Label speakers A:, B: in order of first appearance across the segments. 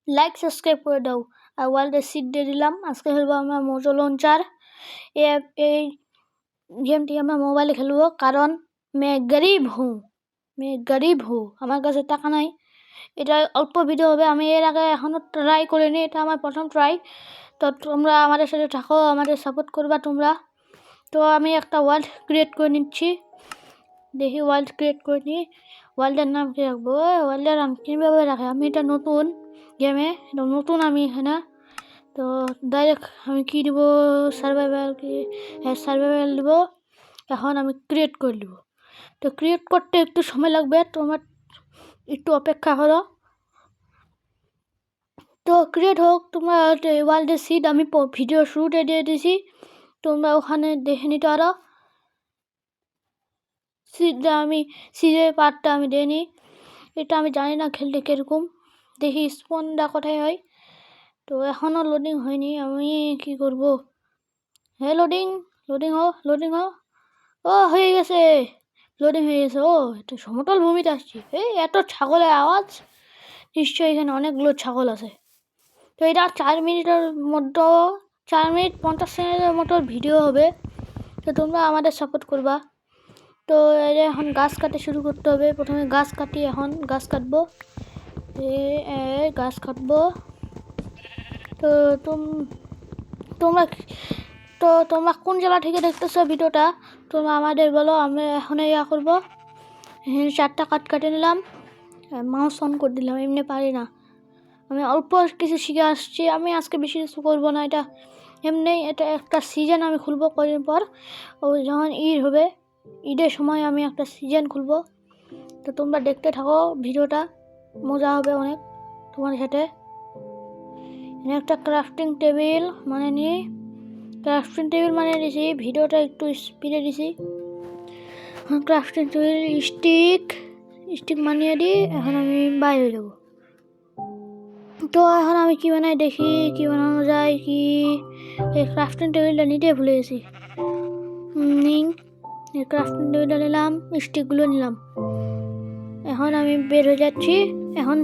A: Like subscribe করে দাও। আর ওয়ার্ল্ডের সিট দিয়ে দিলাম। আজকে খেলবো আমরা মোজো লঞ্চার। এই গেমটি আমরা মোবাইলে খেলবো, কারণ গরিব হু, আমার কাছে টাকা নাই। এটা অল্প ভিডিও হবে, আমি এর আগে এখনও ট্রাই করিনি, এটা আমার প্রথম ট্রাই। তো তোমরা আমাদের সাথে থাকো, আমাদের সাপোর্ট করবা তোমরা। তো আমি একটা ওয়ার্ল্ড ক্রিয়েট করে নিচ্ছি, দেখি ওয়ার্ল্ড ক্রিয়েট করে নিই। ওয়ার্ল্ডের নাম কী রাখবো? ওয়ার্ল্ডের নাম কীভাবে রাখে? আমি এটা নতুন গেমে, নতুন আমি এখানে। তো ডাইরেক্ট আমি কী দিব? সার্ভাইভাল সার্ভাইভাল দিব। এখন আমি ক্রিয়েট করে দিব। তো ক্রিয়েট করতে একটু সময় লাগবে, তোমার একটু অপেক্ষা করো। তো ক্রিয়েট হোক, তোমরা ওয়ার্ল্ডের সিট আমি ভিডিও শুরুতে দিয়ে দিয়েছি, তোমরা ওখানে দেখে নিতে পারো। সিটের পার্টটা আমি দিইনি, এটা আমি জানি না খেলতে কীরকম। দেখি স্পনটা কোথায় হয়। তো এখনও লোডিং হয়নি, আমি কি করব? হ্যাঁ, লোডিং হো। ও হয়ে গেছে, লোডিং হয়ে গেছে। ও এটা সমতল ভূমিতে আসছি। এই এত ছাগলের আওয়াজ, নিশ্চয়ই এখানে অনেকগুলো ছাগল আছে। তো এটা 4 মিনিটের মতো, 4 মিনিট 50 সেকেন্ডের মতো ভিডিও হবে। তো তোমরা আমাদের সাপোর্ট করবা। তো এখন গাছ কাটতে শুরু করতে হবে। প্রথমে গাছ কাটি, এখন গাছ কাটবো, গাছ কাটবো। তো তোমরা কোন জেলা থেকে দেখতেছো ভিডিওটা, তোমরা আমাদের বলো। আমরা এখন করবো, 4টা কাট কাটে নিলাম, মাউস অন করে দিলাম। এমনি পারি না, আমি অল্প কিছু শিখে আসছি। আমি আজকে বেশি কিছু করবো না, এটা এমনি। এটা একটা সিজন আমি খুলবো কদিন পর, ওই যখন ঈদ হবে, ঈদের সময় আমি একটা সিজন খুলবো। তো তোমরা দেখতে থাকো ভিডিওটা, মজা হবে অনেক তোমার সাথে। একটা ক্রাফটিং টেবিল মানে নিয়েছি, ভিডিওটা একটু স্পিডে দিছি। ক্রাফটিং টেবিল, স্টিক মানিয়ে দিই। এখন আমি বাইরে যাবো। তো এখন আমি কি বানাই দেখি, কি বানানো যায়। কি এই ক্রাফটিং টেবিলটা নিতে ভুলে গেছি। ক্রাফটিং টেবিলটা নিলাম, স্টিকগুলো নিলাম। এখন আমি বের হয়ে যাচ্ছি। এখন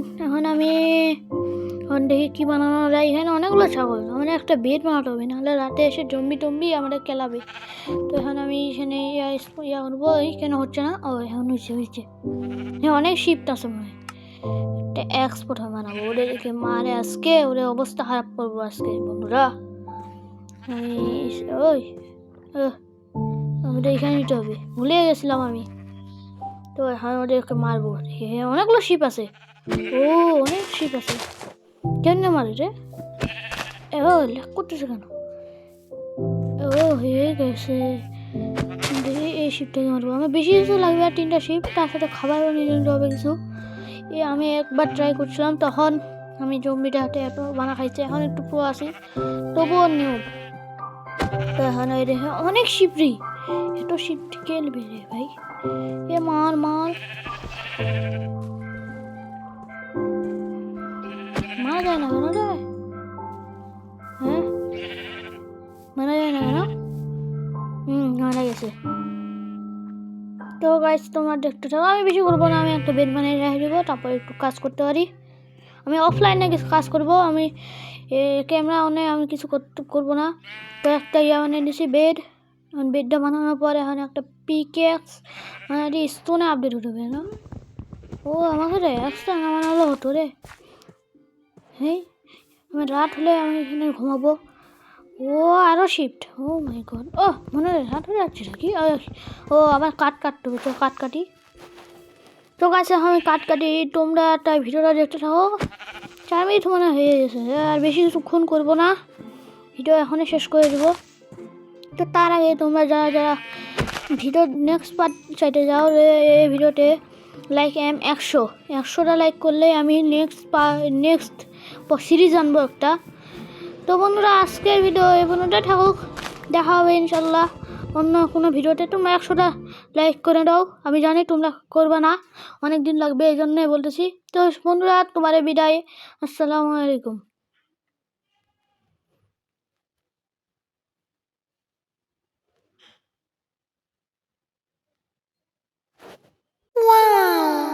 A: দেখি কি বানানো যায়। এখানে অনেকগুলো ছাগল, আমাদের একটা বেড বানাতে হবে, নাহলে রাতে এসে জম্বি আমাদের কেলাবে। তো এখন আমি এখানে করবো। কেন হচ্ছে না? ও এখন হয়েছে। হ্যাঁ, অনেক শিফট আছে মনে হয়। একটা এক্সপোর্ট বানাবো, ওদেরকে মারে আজকে, ওদের অবস্থা খারাপ করবো আজকে বন্ধুরা। ওদের এখানে নিতে হবে, ভুলে গেছিলাম আমি। তো এখন ওদেরকে মারবো। অনেকগুলো শিপ আছে, অনেক শিপ আছে। কেমনে মারে রে? লেখ করতেছে কেন? হয়ে গেছে। এই শিপটাকে মারবো। আমার বেশি কিছু লাগবে, আর 3টা শিপ, তার সাথে খাবারও নিয়ে নিতে হবে কিছু। আমি একবার ট্রাই করছিলাম, তখন আমি জম্বিটা হাতে এত বানা খাইছে। এখন একটু প্রো আছি, তবুও নিউ। তো এখন অনেক শিপরি, এত শিপ খেলবে রে ভাই। মার মারা যায় না কেন রে? হ্যাঁ, মারা যায় না কেন? মারা গেছে। তো গাইস, তোমরা দেখতে থাকো, আমি বেশি করবো না। আমি একটা বেড বানিয়ে রেখে দেবো, তারপর একটু কাজ করতে পারি। আমি অফলাইনে কিছু কাজ করবো, আমি ক্যামেরা অনে আমি কিছু করবো না। তো একটা বানিয়ে দিয়েছি বেডটা বানানোর পরে এখন একটা পিকেক্স মানে স্টোনে আপডেট উঠবে না। আমাকে রে এক্সট্রা না বানালো হতো রে। হ্যাঁ, আমি রাত হলে আমি এখানে ঘুমাবো। আরও শিফট। মাই গড। মনে হয় রাত হয়ে যাচ্ছে নাকি? আবার কাটতে হবে, তো কাটি। তো গাছে আমি কাটি। তোমরা তাই ভিডিওটা দেখতে থাকো। 4 মিনিট মনে হয়ে গেছে, আর বেশি কিছুক্ষণ করবো না, ভিডিও এখনই শেষ করে দেবো। তো তার আগে তোমরা যারা ভিডিও নেক্সট পার্ট চাইতে যাও, এই ভিডিওতে লাইক 100টা লাইক করলে আমি নেক্সট সিরিজ আনবো একটা। তো বন্ধুরা, আজকের ভিডিও এই পর্যন্তই থাকুক, দেখা হবে ইনশাল্লাহ অন্য কোনো ভিডিওতে। তোমরা 100টা লাইক করে দাও, আমি জানি তোমরা করবে না, অনেক দিন লাগবে, এই জন্যই বলতেছি। তো বন্ধুরা, তোমার বিদায়, আসসালামু আলাইকুম। Wow.